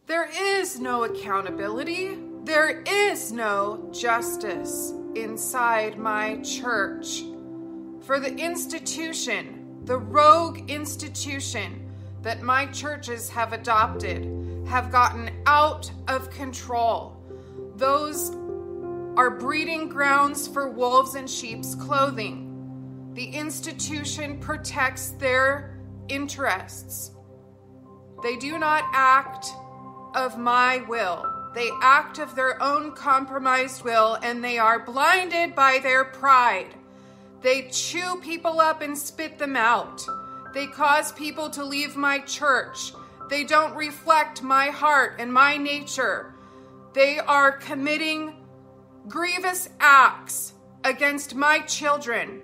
There is no accountability. There is no justice inside my church. For the institution, the rogue institution that my churches have adopted, have gotten out of control. Those are breeding grounds for wolves in sheep's clothing. The institution protects their interests. They do not act of my will. They act of their own compromised will, and they are blinded by their pride. They chew people up and spit them out. They cause people to leave my church. They don't reflect my heart and my nature. They are committing grievous acts against my children